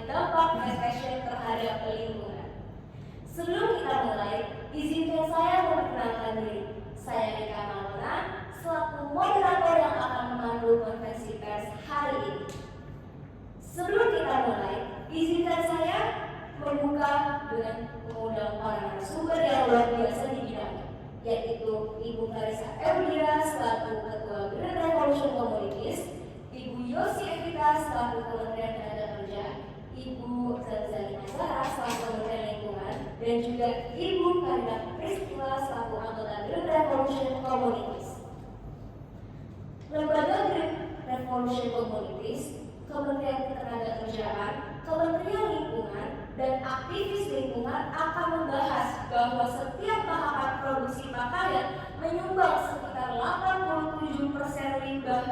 dampak fast fashion terhadap lingkungan. Sebelum kita mulai, izinkan saya memperkenalkan diri. Saya Nika Maulana, selaku moderator yang akan memandu konferensi pers hari ini. Sebelum kita mulai, izinkan saya membuka dengan mengundang para narasumber yang luar biasa di bidangnya, yaitu Ibu Clarissa Eudia selaku Ketua Green Revolution Communities, Ibu Yosi Evita selaku Kementerian Tenaga Kerja, Ibu Zazalina Zara selaku Kementerian Lingkungan, dan juga Ibu Karina Priscilla selaku anggota Green Revolution Communities. Lembaga Green Revolution Communities, Kementerian Ketenagakerjaan, Kementerian Lingkungan, dan aktivis lingkungan akan membahas bahwa setiap tahapan produksi pakaian menyumbang sekitar 87% limbah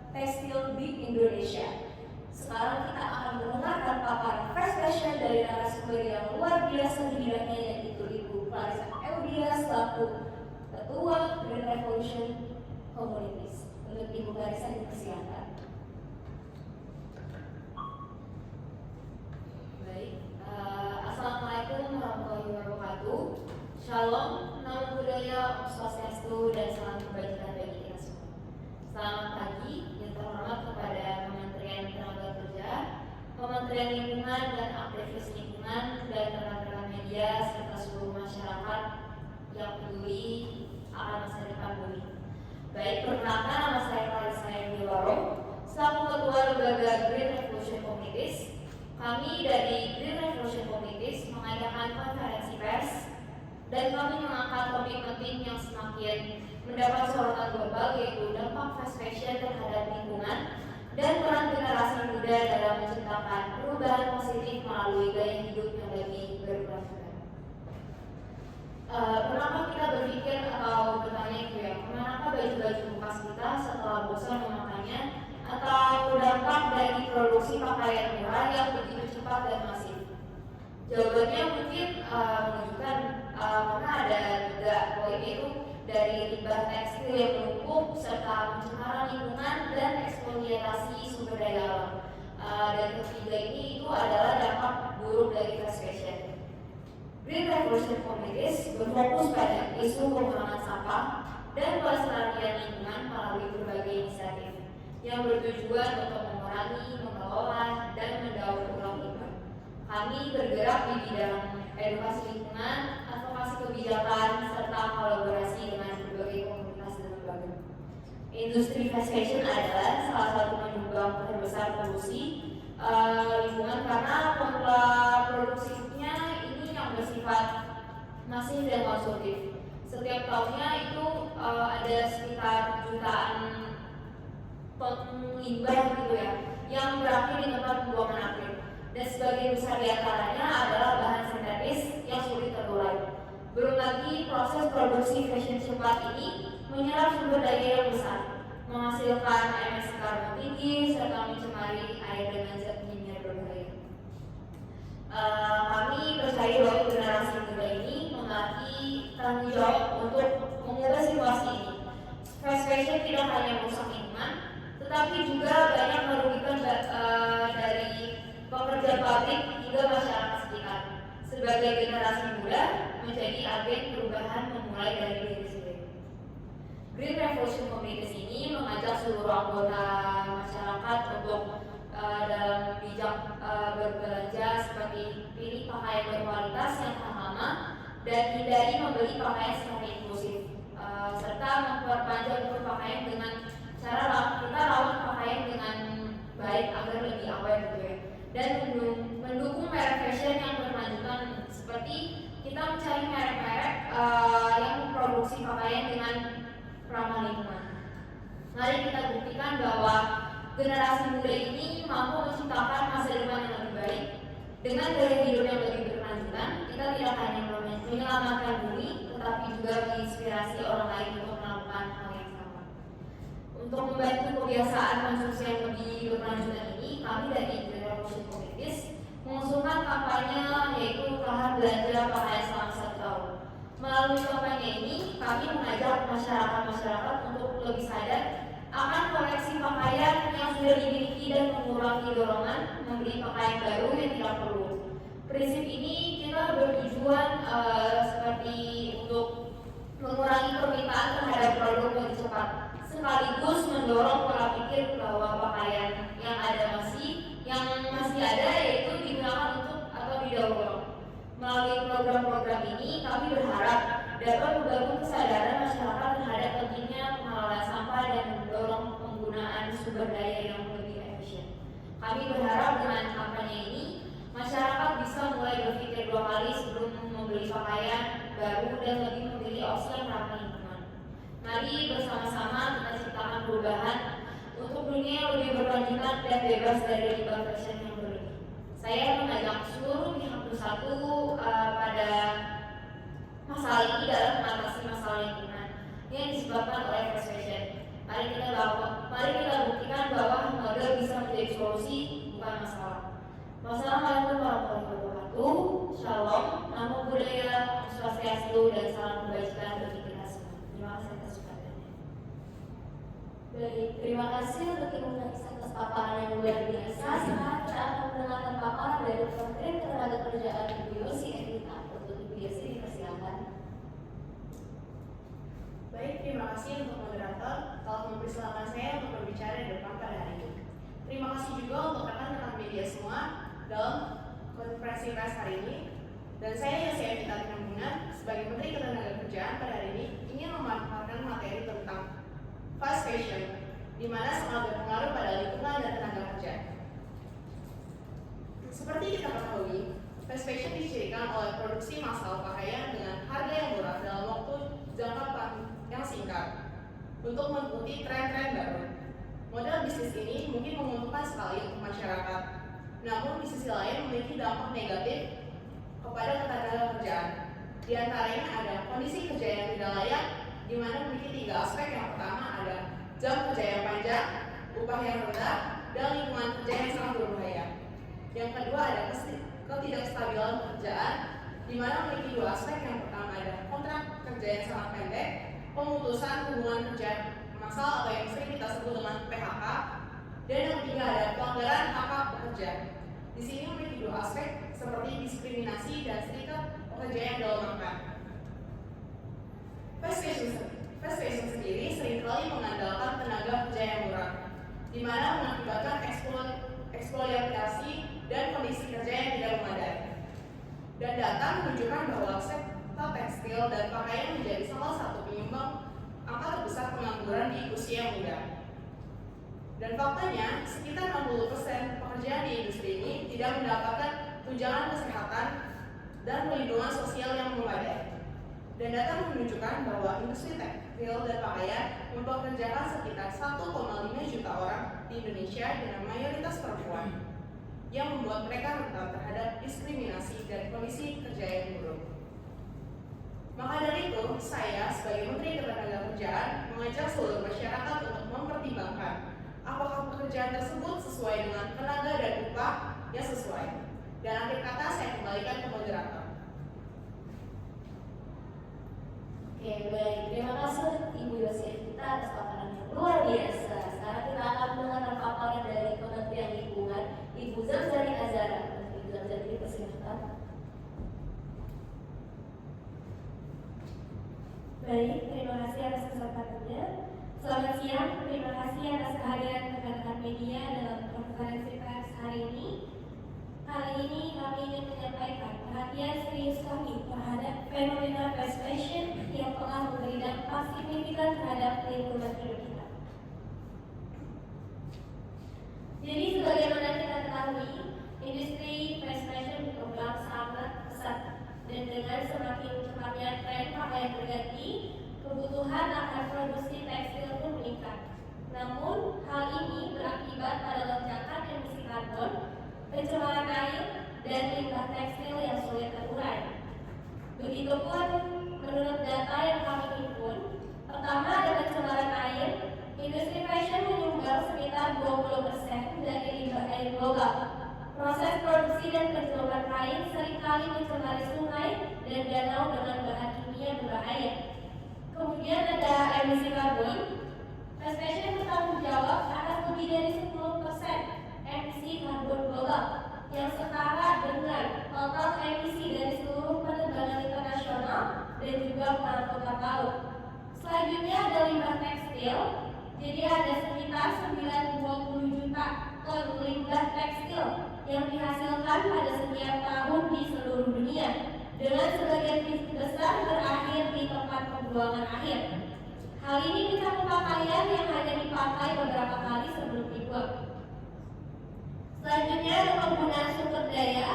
tekstil di Indonesia. Sekarang kita akan mendengarkan paparan fast fashion dari narasumber yang luar biasa di bidangnya, yaitu Ibu Clarissa Eudia selaku Ketua Green Revolution Communities. Untuk Ibu Clarissa dipersilakan. Baik, Assalamualaikum warahmatullahi wabarakatuh. Shalom, namo buddhaya, Om Swastiastu, dan salam kebajikan bagi kita semua. Selamat pagi, yang terhormat kepada Kementerian Tenaga Kerja, Kementerian Lingkungan dan aktivis lingkungan, dan rekan-rekan media serta seluruh masyarakat yang peduli akan masa depan bumi. Baik, perkenalkan, nama saya Clarissa Eudia selaku Ketua Lembaga Green Revolution Communities. Kami dari Green Revolution Communities mengadakan konferensi pers dan kami mengangkat topik penting yang semakin mendapat sorotan global, yaitu dampak fast fashion terhadap lingkungan dan peran generasi muda dalam menciptakan perubahan positif melalui gaya hidup yang lebih berkelanjutan. Kenapa kita berpikir atau bertanya itu ya, kenapa baju-baju bekas kita setelah bosan memakainya, atau dampak dari produksi pakaian murah yang begitu cepat dan masif? Jawabannya mungkin menunjukkan karena ada tiga poin, itu dari limbah tekstil yang menumpuk serta pencemaran lingkungan dan eksploitasi sumber daya alam. Dan ketiga ini itu adalah dampak buruk dari fast fashion. Green Revolution Communities berfokus pada isu pengurangan sampah dan pelestarian lingkungan melalui berbagai inisiatif yang bertujuan untuk mengurangi, mengelola, dan mendaur ulang limbah. Kami bergerak di bidang edukasi lingkungan, advokasi kebijakan, serta kolaborasi dengan berbagai komunitas dan lembaga. Industri fast fashion adalah salah satu penyumbang terbesar polusi lingkungan karena pola produksinya ini yang bersifat masif dan konsumtif. Setiap tahunnya itu ada sekitar jutaan ton limbah gitu ya, yang berakhir di tempat pembuangan akhir, dan sebagian besar diantaranya adalah bahan sintetis yang sulit terurai. Belum lagi proses produksi fashion cepat ini menyerap sumber daya yang besar, menghasilkan emisi karbon tinggi serta mencemari air dengan zat kimia berbahaya. Kami percaya bahwa generasi muda ini memiliki tanggung jawab untuk mengubah situasi ini. Fast fashion tidak hanya merusak lingkungan, tetapi juga banyak merugikan dari pekerja pabrik hingga masyarakat sekitar. Sebagai generasi muda, menjadi agen perubahan memulai dari diri sendiri. Green Revolution Communities ini mengajak seluruh anggota masyarakat untuk dalam bijak berbelanja, seperti pilih pakaian berkualitas yang tahan lama dan hindari membeli pakaian secara impulsif, serta memperpanjang umur pakaian dengan cara kita rawat pakaian dengan baik agar lebih awet gitu ya, dan mendukung merek fashion yang berkelanjutan, seperti kita mencari merek-merek yang memproduksi pakaian dengan ramah lingkungan. Mari kita buktikan bahwa generasi muda ini mampu menciptakan masa depan yang lebih baik dengan gaya hidup yang lebih berkelanjutan. Kita tidak hanya menyelamatkan bumi, tetapi juga menginspirasi orang lain untuk melakukan hal yang sama. Untuk membantu kebiasaan konsumsi yang lebih berkelanjutan ini, kami dari Green Revolution Communities mengusulkan kampanye, yaitu tahap belanja pakaian selama 1 tahun. Melalui kampanye ini, kami mengajak masyarakat untuk lebih sadar akan koleksi pakaian yang sudah dimiliki dan mengurangi dorongan membeli pakaian baru yang tidak perlu. Prinsip ini kita bertujuan seperti untuk mengurangi permintaan terhadap produk yang cepat, sekaligus mendorong pola pikir bahwa pakaian yang masih ada yaitu digunakan untuk atau didaur. Melalui program-program ini, kami berharap dapat membangun kesadaran masyarakat terhadap pentingnya pengelolaan sampah dan mendorong penggunaan sumber daya yang lebih efisien. Kami berharap dengan kampanye ini, masyarakat bisa mulai berpikir 2 kali sebelum membeli pakaian baru dan lebih memilih opsi yang ramah lingkungan. Mari bersama-sama kita ciptakan perubahan untuk dunia yang lebih berkelanjutan dan bebas dari limbah fashion yang berlebih. Saya mengajak seluruh pihak bersatu pada masalah ini dalam mengatasi masalah lingkungan yang disebabkan oleh fast fashion. Mari kita buktikan bahwa model bisa menjadi solusi, bukan masalah. Wassalamualaikum warahmatullahi wabarakatuh. Shalom, namo buddhaya, swastiastu, dan salam kebajikan bagi kita semua. Terima kasih atas perhatiannya. Baik, terima kasih untuk Ibu Nafisa atas paparan yang luar biasa. Sekarang kita akan mendengarkan paparan dari Kementerian Ketenagakerjaan Ibu Yosi Evita. Untuk Ibu Yosi dipersilakan. Baik, terima kasih untuk moderator telah mempersilahkan saya untuk berbicara di depan pada hari ini. Terima kasih juga untuk rekan-rekan media semua dalam konferensi pers hari ini. Dan saya Yosi Evita Tinambungan sebagai Menteri Ketenagakerjaan pada hari ini ingin memaparkan materi tentang fast fashion, di mana sangat berpengaruh pada lingkungan dan tenaga kerja. Seperti kita ketahui, fast fashion dicirikan oleh produksi massal pakaian dengan harga yang murah dalam waktu jangka yang singkat untuk mengikuti tren-tren baru. Model bisnis ini mungkin menguntungkan sekali untuk masyarakat, namun di sisi lain memiliki dampak negatif kepada ketenagakerjaan. Di antaranya ada kondisi kerja yang tidak layak, di mana memiliki 3 aspek. Yang pertama ada jam kerja yang panjang, upah yang rendah, dan lingkungan kerja yang sangat berbahaya. Yang kedua ada ketidakstabilan pekerjaan, di mana memiliki 2 aspek. Yang pertama ada kontrak kerja yang sangat pendek, pemutusan hubungan kerja massal atau yang sering kita sebut dengan PHK, dan yang ketiga ada pelanggaran hak pekerja. Di sini memiliki 2 aspek seperti diskriminasi dan serikat pekerja yang dilemahkan. Fast fashion sendiri seringkali mengandalkan tenaga kerja yang murah, di mana mengakibatkan eksploitasi dan kondisi kerja yang tidak memadai. Dan data menunjukkan bahwa sektor tekstil dan pakaian menjadi salah satu penyumbang angka terbesar pengangguran di usia muda. Dan faktanya, sekitar 60% pekerjaan di industri ini tidak mendapatkan tunjangan kesehatan dan perlindungan sosial yang memadai. Dan data menunjukkan bahwa industri tekstil dan pakaian mempekerjakan sekitar 1,5 juta orang di Indonesia dengan mayoritas perempuan, yang membuat mereka rentan terhadap diskriminasi dan kondisi kerja yang buruk. Maka dari itu, saya sebagai Menteri Ketenagakerjaan mengajak seluruh masyarakat untuk mempertimbangkan apakah pekerjaan tersebut sesuai dengan tenaga dan upah yang sesuai. Dan akhir kata saya kembalikan ke moderator. Oke, baik. Terima kasih Ibu Yosi Evita atas paparan yang luar biasa. Sekarang kita akan mendengarkan paparan dari Kementerian Lingkungan, Ibu Zamzari Azara. Ibu Zamzari dipersilakan. Baik, terima kasih atas kesempatannya. Selamat siang, terima kasih atas kehadiran rekan-rekan media dalam konferensi pers hari ini. Kali ini kami ingin menyampaikan perhatian serius kami terhadap fenomena fast fashion yang telah memberi dampak signifikan terhadap lingkungan hidup kita. Jadi sebagaimana kita ketahui, industri fast fashion berkembang sangat pesat, dan dengan semakin cepatnya tren pakaian berganti, kebutuhan akan produksi tekstil pun meningkat. Namun, hal ini berakibat pada lonjakan emisi karbon, pencemaran air, dan limbah tekstil yang sulit terurai. Begitupun, menurut data yang kami himpun, pertama ada pencemaran air. Industri fashion menyumbang sekitar 20% dari limbah air global. Proses produksi dan pencelupan kain seringkali mencemari sungai dan danau dengan bahan kimia berbahaya. Kemudian ada emisi karbon. Fast fashion bertanggung jawab atas lebih dari 10% emisi karbon global yang setara dengan total emisi dari seluruh penerbangan internasional dan juga pengangkutan laut. Selanjutnya ada limbah tekstil. Jadi ada sekitar 920 juta ton limbah tekstil yang dihasilkan pada setiap tahun di seluruh dunia, dengan sebagian besar berakhir di tempat pembuangan akhir. Hal ini mencakup pakaian yang hanya dipakai beberapa kali sebelum dibuang. Selanjutnya ada penggunaan sumber daya.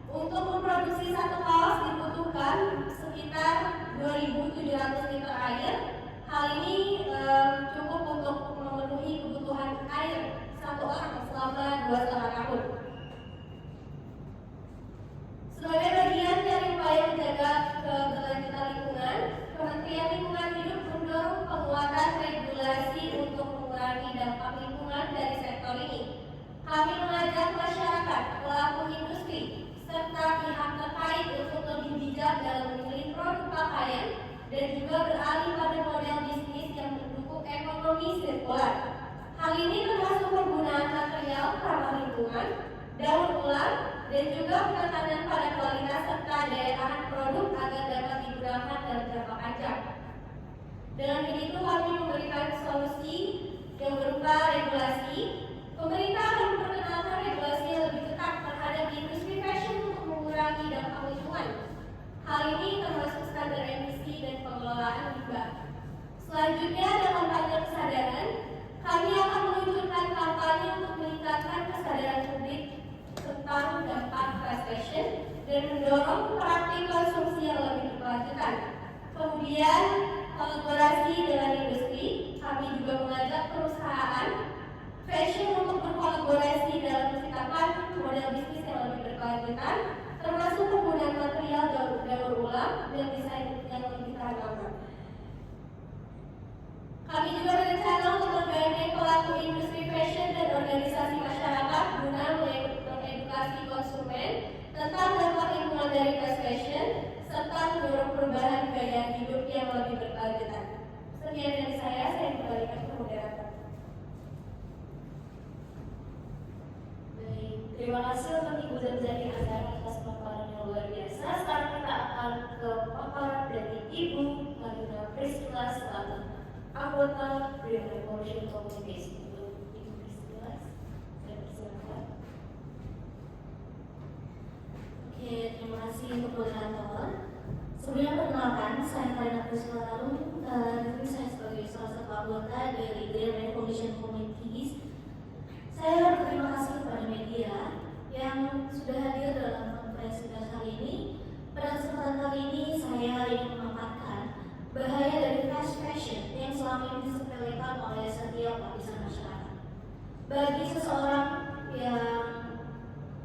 Untuk memproduksi satu kaos dibutuhkan sekitar 2.700 liter air. Hal ini cukup untuk memenuhi kebutuhan air satu orang selama 2,5 tahun. Sebagai bagian dari upaya menjaga keberlanjutan lingkungan, Kementerian Lingkungan Hidup mendorong penguatan regulasi untuk mengurangi dampak lingkungan dari sektor ini. Kami mengajak masyarakat, pelaku industri, serta pihak terkait untuk lebih bijak dalam memilih produk pakaian dan juga beralih pada model bisnis yang mendukung ekonomi sirkular. Hal ini termasuk penggunaan material ramah lingkungan, daur ulang, dan juga penekanan pada kualitas serta daya tahan produk agar dapat digunakan dalam jangka panjang. Dengan begitu kami memberikan solusi yang berupa regulasi. Pemerintah akan memperkenalkan regulasi yang lebih ketat terhadap industri fashion untuk mengurangi dampak lingkungan. Hal ini termasuk standar emisi dan pengelolaan limbah. Selanjutnya ada kampanye kesadaran. Kami akan meluncurkan kampanye untuk meningkatkan kesadaran publik tentang dampak fast fashion dan mendorong praktik konsumsi yang lebih berkelanjutan. Kemudian kolaborasi dengan industri. Kami juga mengajak perusahaan fashion untuk berkolaborasi dalam menciptakan model bisnis yang lebih berkelanjutan, termasuk penggunaan material daur ulang dan desain yang lebih tahan lama. Kami juga berencana untuk menggandeng pelaku industri fashion dan organisasi masyarakat guna mengedukasi konsumen tentang dampak lingkungan dari fast fashion serta mendorong perubahan gaya hidup yang lebih berkelanjutan. Sekian dari saya kembalikan ke moderator. Terima kasih untuk Ibu Zarzani Azhar atas paparan yang luar biasa. Sekarang kita akan ke paparan dari Ibu Marina Priscilla selaku anggota Green Revolution Communication. Ibu Priscilla, saya persilakan. Oke, terima kasih untuk moderator. Sebelumnya perkenalkan, saya Marina Priscilla Tarung. Saya sebagai salah satu anggota dari Green Revolution Communities. Saya berterima kasih kepada media yang sudah hadir dalam konferensi pers hari ini. Pada kesempatan kali ini saya ingin memaparkan bahaya dari fast fashion yang selama ini disepelekan oleh setiap lapisan masyarakat. Bagi seseorang yang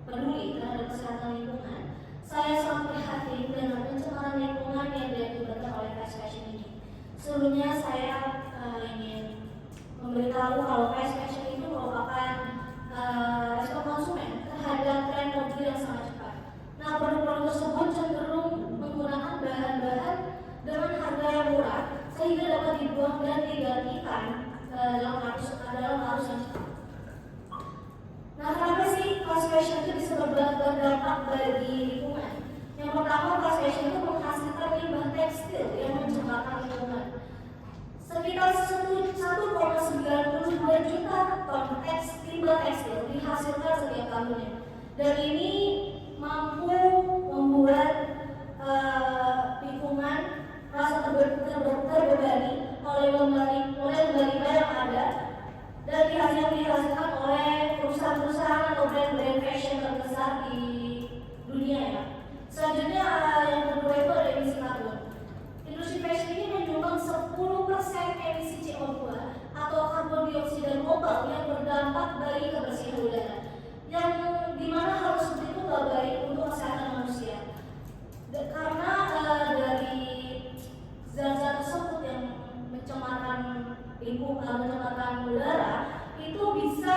peduli terhadap kesehatan lingkungan, saya sangat prihatin dengan pencemaran lingkungan yang diakibatkan oleh fast fashion ini. Sebelumnya saya ingin memberitahu kalau fast fashion itu merupakan respon konsumen terhadap tren mobil yang sangat cepat. Nah, produk-produk tersebut cenderung menggunakan bahan-bahan dengan harga yang murah sehingga dapat dibuang dan digantikan dalam arus yang cepat. Nah, kenapa sih fast fashion itu bisa berdampak bagi lingkungan? Yang pertama, fast fashion itu menghasilkan limbah tekstil yang mencemarkan lingkungan. Sekitar 1,92 juta ton limbah tekstil dihasilkan setiap tahunnya, dan ini mampu membuat lingkungan merasa terbebani oleh lembaga yang ada dan dihasilkan oleh perusahaan-perusahaan atau brand-brand fashion terbesar di dunia ya. Selanjutnya yang kedua itu ada emisi karbon. Industri fashion ini menyumbang 10% emisi CO2 atau karbon dioksida global yang berdampak bagi kebersihan udara, yang dimana hal seperti itu tidak baik untuk kesehatan manusia. Karena dari zat-zat tersebut yang mencemarkan mencemarkan udara itu bisa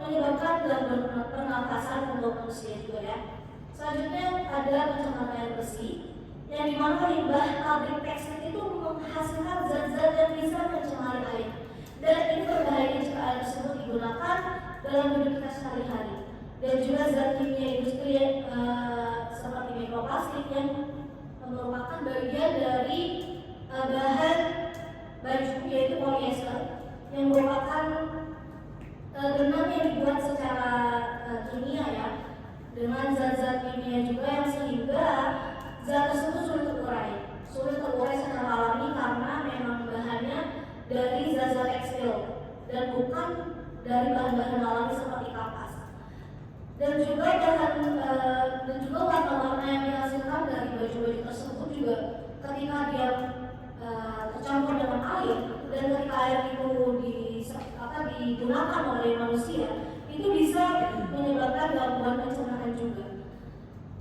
menyebabkan gangguan pernafasan untuk manusia juga ya. Selanjutnya ada pencemaran air bersih, yang dimana limbah pabrik tekstil itu menghasilkan zat-zat yang bisa mencemari air, dan ini berbahaya jika air tersebut digunakan dalam hidup kita sehari-hari. Dan juga zat kimia industri seperti mikroplastik yang merupakan bagian dari bahan baju yaitu polyester yang merupakan benang yang dibuat secara kimia ya, dengan zat-zat kimia juga yang sehingga zat tersebut sulit terurai secara alami karena memang bahannya dari zat-zat tekstil dan bukan dari bahan-bahan alami seperti kapas. Dan juga warna-warna yang dihasilkan dari baju-baju tersebut juga ketika dia tercampur dengan air dan ketika air itu digunakan oleh manusia, itu bisa menyebabkan gangguan pencernaan juga.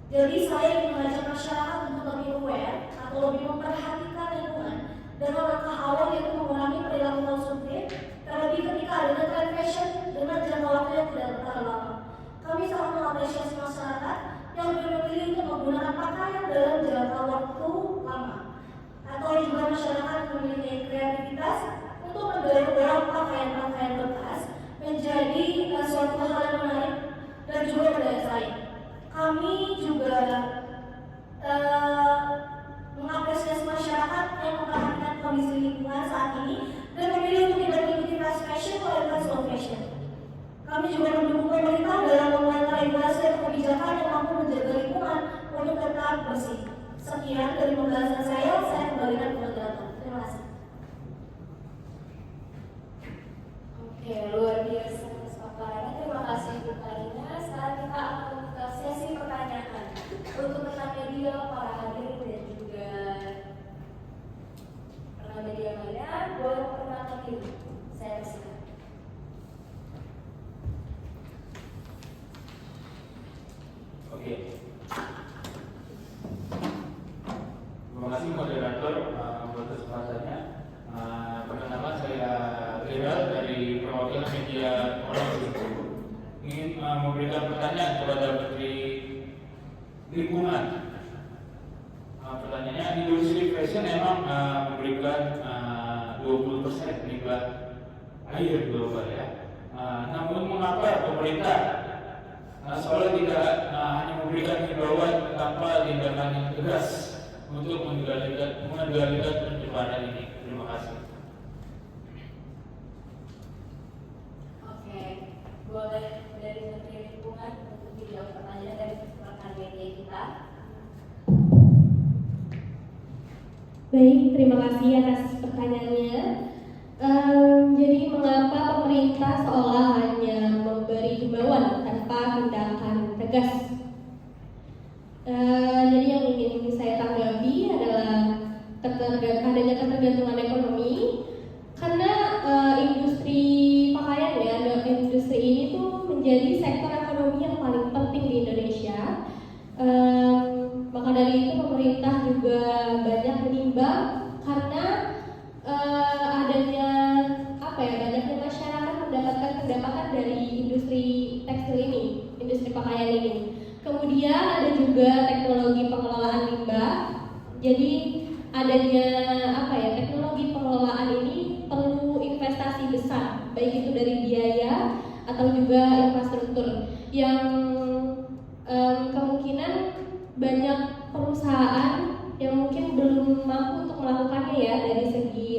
Jadi saya ingin mengajak masyarakat untuk lebih aware atau lebih memperhatikan lingkungan dengan langkah awal yaitu mengurangi perilaku konsumtif, terlebih ketika adanya tren fashion dengan jangka waktu yang tidak terlalu lama. Kami sangat mengapresiasi masyarakat yang lebih memilih untuk menggunakan pakaian dalam jangka waktu lama, atau juga masyarakat yang memiliki kreativitas untuk mendorong pakaian-pakaian bekas menjadi suatu hal yang menarik dan juga berdaya saing. Kami juga mengapresiasi masyarakat yang memperhatikan kondisi lingkungan saat ini dan memilih untuk tidak mengikuti fast fashion atau slow fashion. Kami juga mendukung pemerintah dalam mengeluarkan regulasi dan kebijakan yang mampu menjaga lingkungan untuk tetap bersih. Sekian dari pembahasan saya kembalikan ke moderator. Terima kasih. Oke, luar biasa paparannya. Terima kasih Bu Karina. Sekarang kita akan membuka sesi pertanyaan untuk rekan media, para hadirin dan juga rekan media lainnya. Boleh memperkenalkan diri. Saya persilakan. Oke. Terima kasih moderator buat kesempatannya. Perkenalkan saya Gerald dari perwakilan media Orang ingin memberikan pertanyaan kepada Menteri Lingkungan. Pertanyaannya, industri fashion memang memberikan 20% limbah air global ya. Namun mengapa pemerintah seolah tidak hanya memberikan himbauan tanpa tindakan yang tegas untuk mengendalikan pencemaran ini? Terima kasih. Oke, boleh dari Menteri Lingkungan untuk dijawab pertanyaan dari rekan media kita. Baik, terima kasih atas pertanyaannya. Jadi mengapa pemerintah seolah hanya memberi himbauan tanpa tindakan tegas? Jadi yang ingin saya tanggapi adalah adanya ketergantungan ekonomi, karena industri pakaian ya, industri ini tuh menjadi sektor ekonomi yang paling penting di Indonesia. Maka dari itu pemerintah juga banyak menimbang karena banyaknya masyarakat mendapatkan pendapatan dari industri tekstil ini, industri pakaian ini. Kemudian ada juga teknologi pengelolaan limbah. Jadi adanya teknologi pengelolaan ini perlu investasi besar, baik itu dari biaya atau juga infrastruktur yang kemungkinan banyak perusahaan yang mungkin belum mampu untuk melakukannya ya dari segi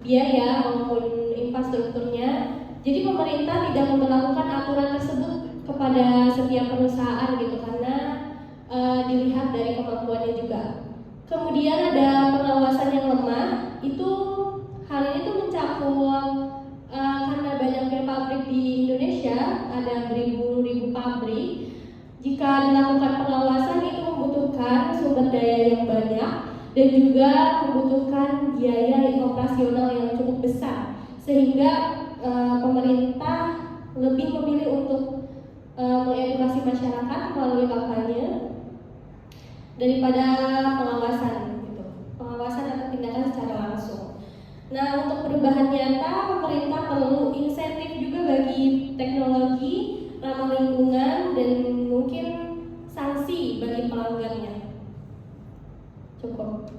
biaya maupun infrastrukturnya. Jadi pemerintah tidak memperlakukan aturan tersebut kepada setiap perusahaan gitu karena dilihat dari kemampuannya juga. Kemudian ada pengawasan yang lemah. Hal ini tuh mencakup karena banyaknya pabrik di Indonesia, ada beribu-ribu pabrik. Jika dilakukan pengawasan itu membutuhkan sumber daya yang banyak dan juga membutuhkan biaya operasional yang cukup besar, sehingga pemerintah lebih memilih untuk mengedukasi masyarakat melalui kampanye daripada pengawasan atau tindakan secara langsung. Nah, untuk perubahan nyata, pemerintah perlu insentif juga bagi teknologi ramah lingkungan dan mungkin sanksi bagi pelanggarnya. Cukup.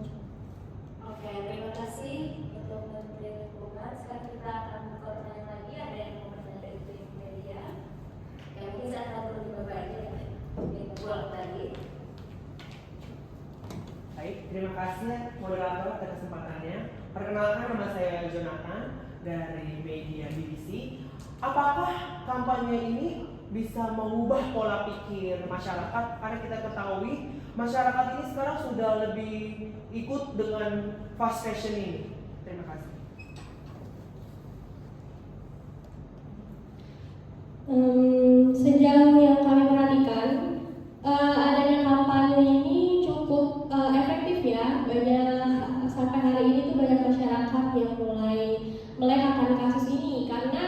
Oke, terima kasih untuk Menteri Lingkungan. Sekarang kita akan buka Bolak balik. Baik, terima kasih moderator atas kesempatannya. Perkenalkan, nama saya Jonathan dari media BBC. Apakah kampanye ini bisa mengubah pola pikir masyarakat? Karena kita ketahui masyarakat ini sekarang sudah lebih ikut dengan fast fashion ini. Terima kasih. Sejauh yang kami perhatikan, adanya kampanye ini cukup efektif ya. Banyak sampai hari ini tuh banyak masyarakat yang mulai melek akan kasus ini karena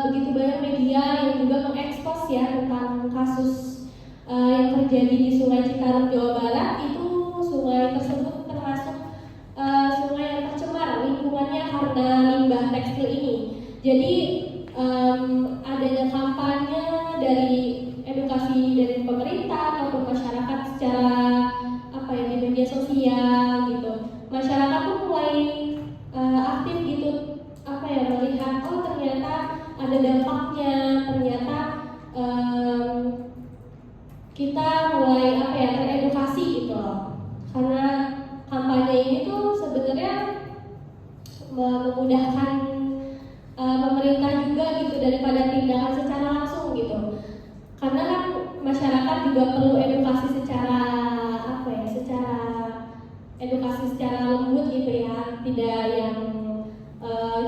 begitu banyak media yang juga mengekspos ya tentang kasus yang terjadi di Sungai Citarum, Jawa Barat. Itu sungai tersebut termasuk sungai yang tercemar lingkungannya karena limbah tekstil ini. Jadi adanya kampanye dari edukasi dari pemerintah maupun masyarakat secara di media sosial gitu, masyarakat tuh mulai aktif gitu melihat ternyata ada dampaknya, ternyata kita mulai teredukasi gitu loh. Karena kampanye ini tuh sebenarnya memudahkan pemerintah juga gitu daripada tindakan secara langsung gitu. Karena kan masyarakat juga perlu edukasi secara edukasi secara lembut gitu ya, tidak yang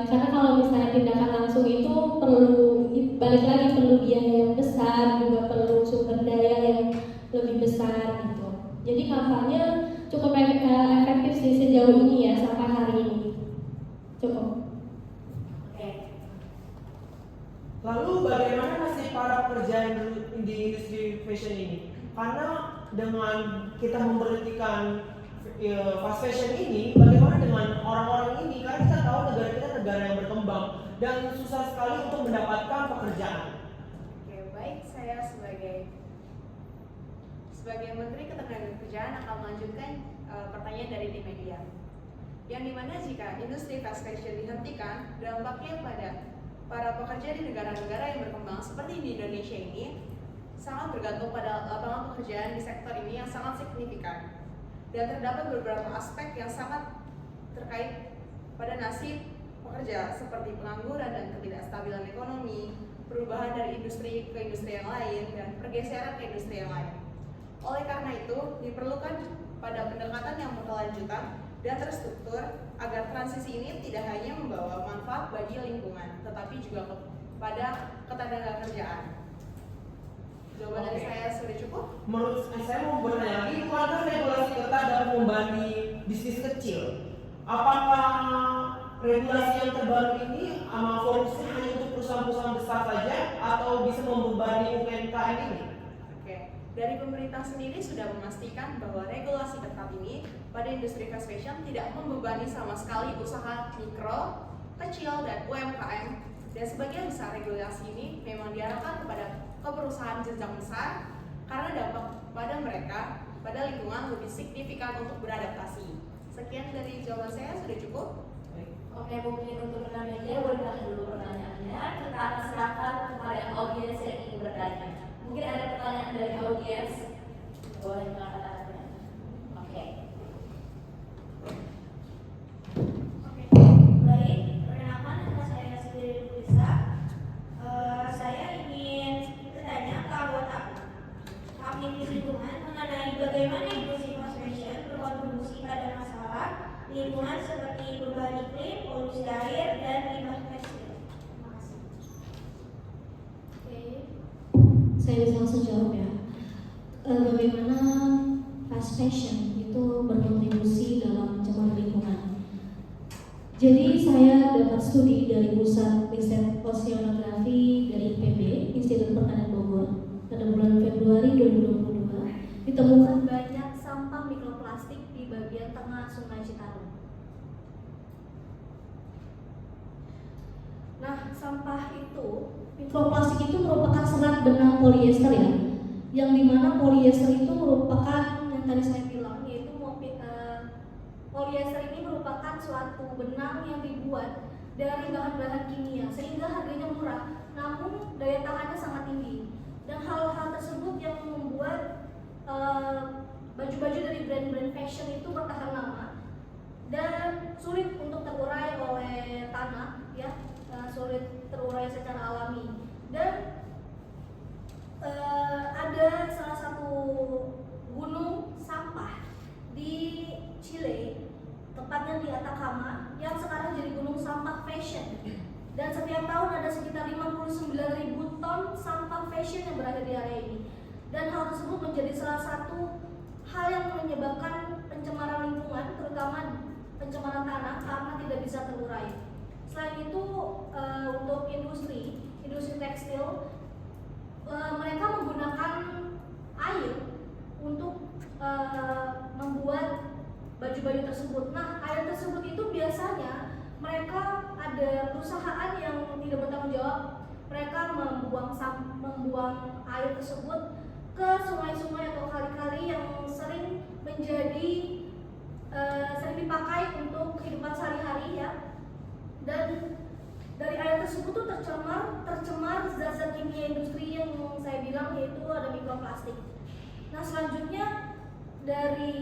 karena kalau misalnya tindakan langsung itu perlu balik lagi perlu biaya yang besar, juga perlu sumber daya yang lebih besar gitu. Jadi kampanye cukup efektif sih sejauh ini ya sampai hari ini. Cukup. Lalu bagaimana nasib para pekerja di industri fashion ini? Karena dengan kita memberhentikan fast fashion ini, bagaimana dengan orang-orang ini? Karena kita tahu negara kita negara yang berkembang dan susah sekali untuk mendapatkan pekerjaan. Oke, baik. Saya sebagai Menteri Ketenagakerjaan akan melanjutkan pertanyaan dari tim media. Yang dimana jika industri fast fashion dihentikan, dampaknya pada para pekerja di negara-negara yang berkembang seperti di Indonesia ini sangat bergantung pada lapangan pekerjaan di sektor ini yang sangat signifikan. Dan terdapat beberapa aspek yang sangat terkait pada nasib pekerja seperti pengangguran dan ketidakstabilan ekonomi, perubahan dari industri ke industri yang lain, dan pergeseran ke industri yang lain. Oleh karena itu, diperlukan pada pendekatan yang berkelanjutan dan terstruktur agar transisi ini tidak hanya membawa manfaat bagi lingkungan, tetapi juga kepada ketenagakerjaan. Jawaban dari saya sudah cukup? Menurut saya mau bertanya lagi, apakah regulasi ketat dapat membebani bisnis kecil? Apakah regulasi yang terbaru ini fokusnya hanya untuk perusahaan-perusahaan besar saja atau bisa membebani UMKM ini? Oke, dari pemerintah sendiri sudah memastikan bahwa regulasi ketat ini pada industri fast fashion tidak membebani sama sekali usaha mikro, kecil, dan UMKM. Dan sebagian besar regulasi ini memang diarahkan kepada perusahaan jenjang besar karena dampak pada mereka pada lingkungan lebih signifikan untuk beradaptasi. Sekian dari jawaban saya, sudah cukup? Oke, mungkin untuk rekan media boleh dulu pertanyaannya. Kita akan serahkan kepada audiens yang ingin bertanya. Mungkin ada pertanyaan dari audiens, boleh mengatakannya. Oke. Baik, perkenalkan nama saya Sendiri Lisa. Saya ingin bertanya ke anggota kami di lingkungan mengenai bagaimana industri fast fashion berkontribusi pada masalah lingkungan seperti perubahan iklim, polusi air, dan limbah tekstil. Terima kasih. Oke, saya bisa langsung jawab ya. Bagaimana fast fashion itu berkontribusi dalam pencemaran lingkungan? Jadi saya dapat studi dari Pusat Riset Oceanografi dari IPB, Institut Pertanian Bogor, pada bulan Februari 2022 ditemukan banyak sampah mikroplastik di bagian tengah Sungai Citarum. Nah, sampah itu, mikroplastik itu merupakan serat benang polyester ya, yang dimana polyester itu merupakan yang tadi saya bilang, yaitu polyester ini merupakan suatu benang yang dibuat dari bahan-bahan kimia sehingga harganya murah, namun daya tahannya sangat tinggi. Dan hal-hal tersebut yang membuat ya, sulit terurai secara alami. Dan ada salah satu gunung sampah di Chile, tepatnya di Atacama, yang sekarang jadi gunung sampah fashion. Dan setiap tahun ada sekitar 59.000 ton sampah fashion yang berada di area ini. Dan hal tersebut menjadi salah satu hal yang menyebabkan pencemaran lingkungan, terutama pencemaran tanah karena tidak bisa terurai. Selain itu, untuk industri tekstil, mereka menggunakan air untuk membuat baju-baju tersebut. Nah, air tersebut itu biasanya mereka ada perusahaan yang tidak bertanggung jawab. Mereka membuang air tersebut ke sungai-sungai atau kali-kali yang sering dipakai untuk kehidupan sehari-hari ya. Dan dari air tersebut tuh tercemar zat-zat kimia industri yang saya bilang, yaitu ada mikroplastik. Nah, selanjutnya dari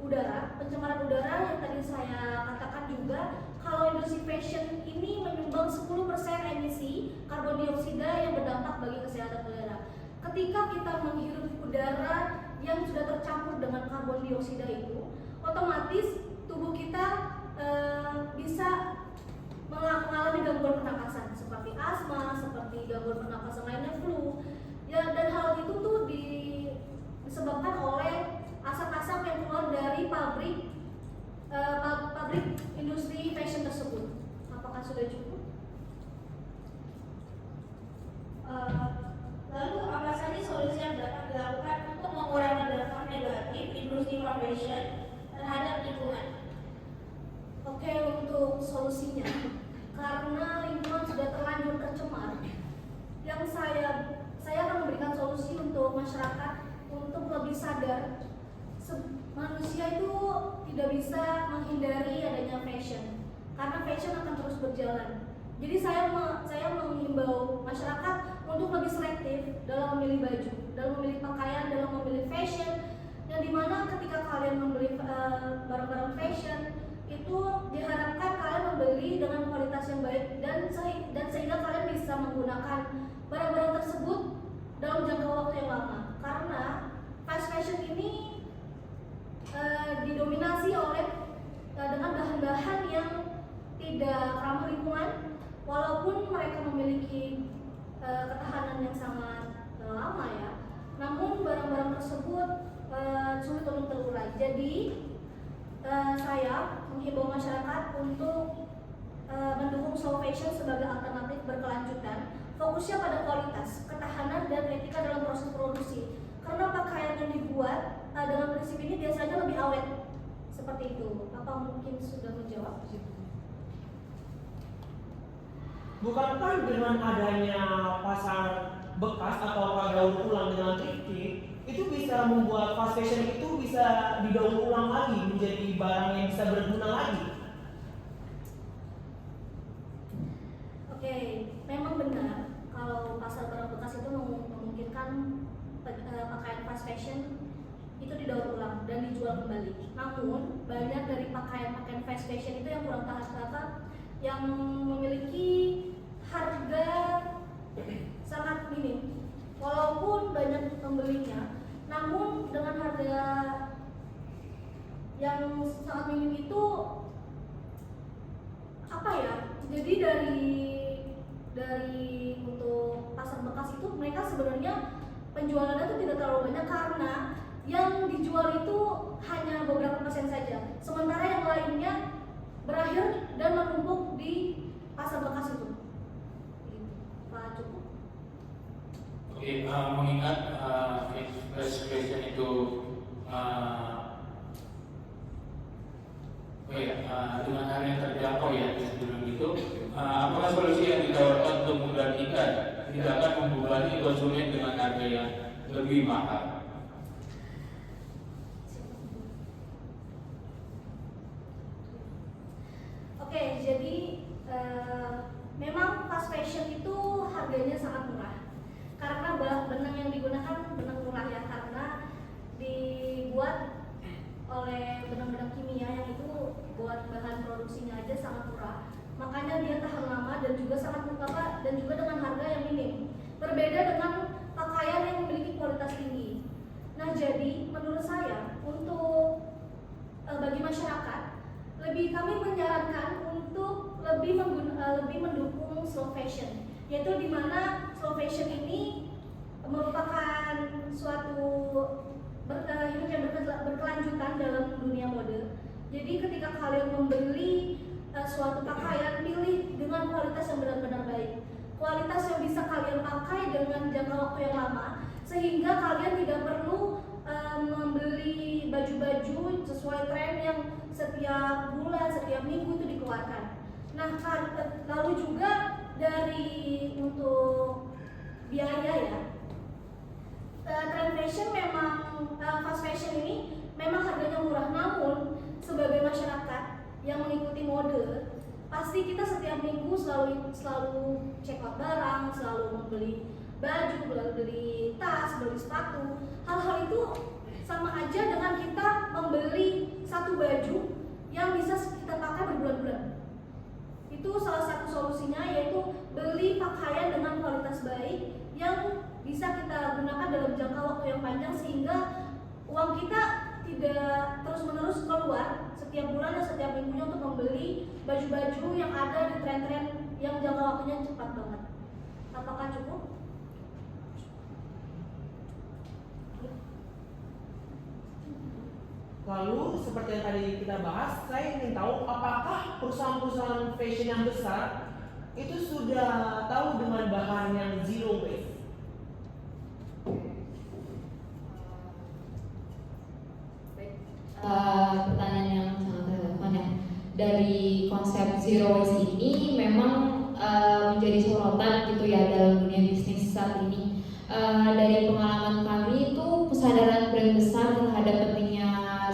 udara, pencemaran udara yang tadi saya katakan juga, kalau industri fashion ini menyumbang 10% emisi karbon dioksida yang berdampak bagi kesehatan udara. Ketika kita menghirup udara yang sudah tercampur dengan karbon dioksida itu, otomatis tubuh kita bisa mengalami gangguan pernapasan seperti asma, seperti gangguan pernapasan lainnya, flu. Ya, dan hal itu tuh disebabkan oleh asap-asap yang keluar dari pabrik industri fashion tersebut. Apakah sudah cukup? Lalu apa saja solusi yang dapat dilakukan untuk mengurangi dampak negatif industri fashion terhadap lingkungan? Oke, untuk solusinya, karena lingkungan sudah terlanjur tercemar, yang saya akan memberikan solusi untuk masyarakat untuk lebih sadar. Manusia itu tidak bisa menghindari adanya fashion, karena fashion akan terus berjalan. Jadi saya menghimbau masyarakat untuk lebih selektif dalam memilih baju, dalam memilih pakaian, dalam memilih fashion, yang dimana ketika kalian membeli barang-barang fashion itu diharapkan kalian membeli dengan kualitas yang baik dan sehingga kalian bisa menggunakan barang-barang tersebut dalam jangka waktu yang lama. Karena fast fashion ini didominasi oleh dengan bahan-bahan yang tidak ramah lingkungan, walaupun mereka memiliki ketahanan yang sangat lama ya, namun barang-barang tersebut sulit untuk terurai. Jadi saya menghimbau masyarakat untuk mendukung slow fashion sebagai alternatif berkelanjutan, fokusnya pada kualitas, ketahanan, dan etika dalam proses produksi. Karena pakaian yang dibuat dengan prinsip ini biasanya lebih awet. Seperti itu. Apa mungkin sudah menjawab? Bukankah dengan adanya pasar bekas atau daur ulang dengan thrifting itu bisa membuat fast fashion itu bisa didaur ulang lagi menjadi barang yang bisa berguna lagi? Oke, memang benar kalau pasar barang bekas itu memungkinkan pakaian fast fashion itu didaur ulang dan dijual kembali. Namun banyak dari pakaian fast fashion itu yang kurang tahan kata, yang memiliki harga sangat minim. Walaupun banyak pembelinya, namun dengan harga yang sangat minim itu apa ya? Jadi dari untuk pasar bekas itu mereka sebenarnya penjualannya itu tidak terlalu banyak karena yang dijual itu hanya beberapa persen saja, sementara yang lainnya berakhir dan menumpuk di pasar bekas itu. Pak, cukup. Oke, mengingat fast fashion itu dengan harga yang terjangkau ya sebelum itu, apakah solusi yang ditawarkan untuk menggantikan tidak akan membebani konsumen dengan harga yang lebih mahal? Oke, jadi memang fast fashion itu harganya sangat murah karena benang yang digunakan benang murah ya, karena dibuat oleh benang-benang kimia yang itu buat bahan produksinya aja sangat murah. makanya dia tahan lama dan juga sangat dan juga dengan harga yang minim. Berbeda dengan pakaian yang memiliki kualitas tinggi. Nah, jadi menurut saya untuk bagi masyarakat kami menyarankan untuk lebih mendukung slow fashion, yaitu di mana slow fashion ini merupakan suatu hidup yang berkelanjutan dalam dunia mode. Jadi ketika kalian membeli suatu pakaian, pilih dengan kualitas yang benar-benar baik, kualitas yang bisa kalian pakai dengan jangka waktu yang lama, sehingga kalian tidak perlu membeli baju-baju sesuai tren yang setiap bulan, setiap minggu itu dikeluarkan. Nah, lalu juga dari untuk biaya ya, trend fashion memang fast fashion ini memang harganya murah, namun sebagai masyarakat yang mengikuti mode, pasti kita setiap minggu selalu check out barang, selalu membeli baju, beli tas, beli sepatu. Hal-hal itu sama aja dengan kita membeli satu baju yang bisa kita pakai berbulan-bulan. Itu salah satu solusinya, yaitu beli pakaian dengan kualitas baik yang bisa kita gunakan dalam jangka waktu yang panjang, sehingga uang kita tidak terus-menerus keluar setiap bulan dan setiap minggunya untuk membeli baju-baju yang ada di tren-tren yang jangka waktunya cepat banget. Apakah cukup? Lalu seperti yang tadi kita bahas, saya ingin tahu apakah perusahaan-perusahaan fashion yang besar itu sudah tahu dengan bahan yang zero waste? Pertanyaan yang sangat relevan ya. Dari konsep zero waste ini memang menjadi sorotan gitu ya dalam dunia bisnis saat ini. Dari pengalaman kami itu kesadaran brand besar terhadap pentingnya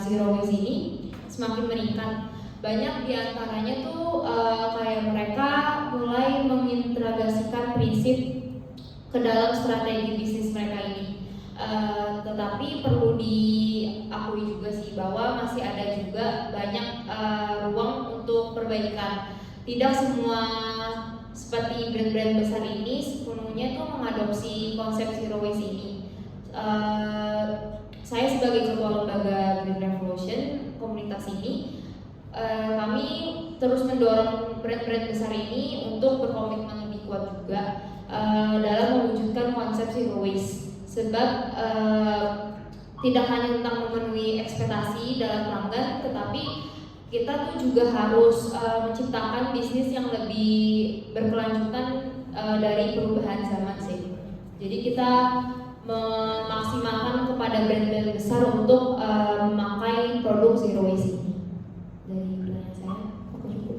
zero waste ini semakin meningkat. Banyak diantaranya tuh kayak mereka mulai mengintegrasikan prinsip ke dalam strategi bisnis mereka ini. Tetapi perlu diakui juga sih bahwa masih ada juga banyak ruang untuk perbaikan. Tidak semua seperti brand-brand besar ini sepenuhnya tuh mengadopsi konsep zero waste ini. Saya sebagai ketua lembaga Green Revolution komunitas ini, kami terus mendorong brand-brand besar ini untuk berkomitmen lebih kuat juga dalam mewujudkan konsep zero waste. Sebab tidak hanya tentang memenuhi ekspektasi dalam pelanggan, tetapi kita tuh juga harus menciptakan bisnis yang lebih berkelanjutan dari perubahan zaman sih. Jadi kita memaksimalkan kepada brand-brand besar untuk memakai produk zero waste ini. Dari pertanyaan saya, aku cukup.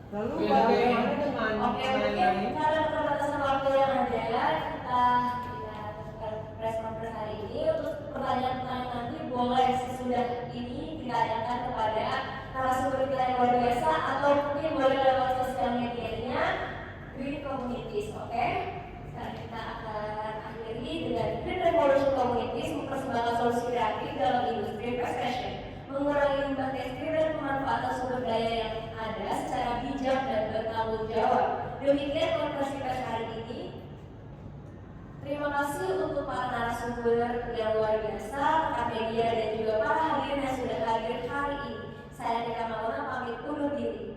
Lalu bagaimana dengan Oke, mungkin karena keterbatasan waktu yang ada, kita tidak press conference hari ini. Untuk pertanyaan-pertanyaan nanti boleh sesudah ini ditanyakan kepada narasumber kita yang luar biasa, atau mungkin boleh lewat sosial medianya Green Communities. Oke? Sekarang kita akan akhiri dengan Green Revolution Communities mempersembahkan solusi kreatif dalam industri fast fashion, mengurangi limbah tekstil dan pemanfaatan sumber daya yang ada secara bijak dan bertanggung jawab. Demikian konferensi pers hari ini. Terima kasih untuk para narasumber yang luar biasa, rekan media dan juga para hadirin yang sudah hadir hari ini. Saya Nika Mauna pamit undur diri.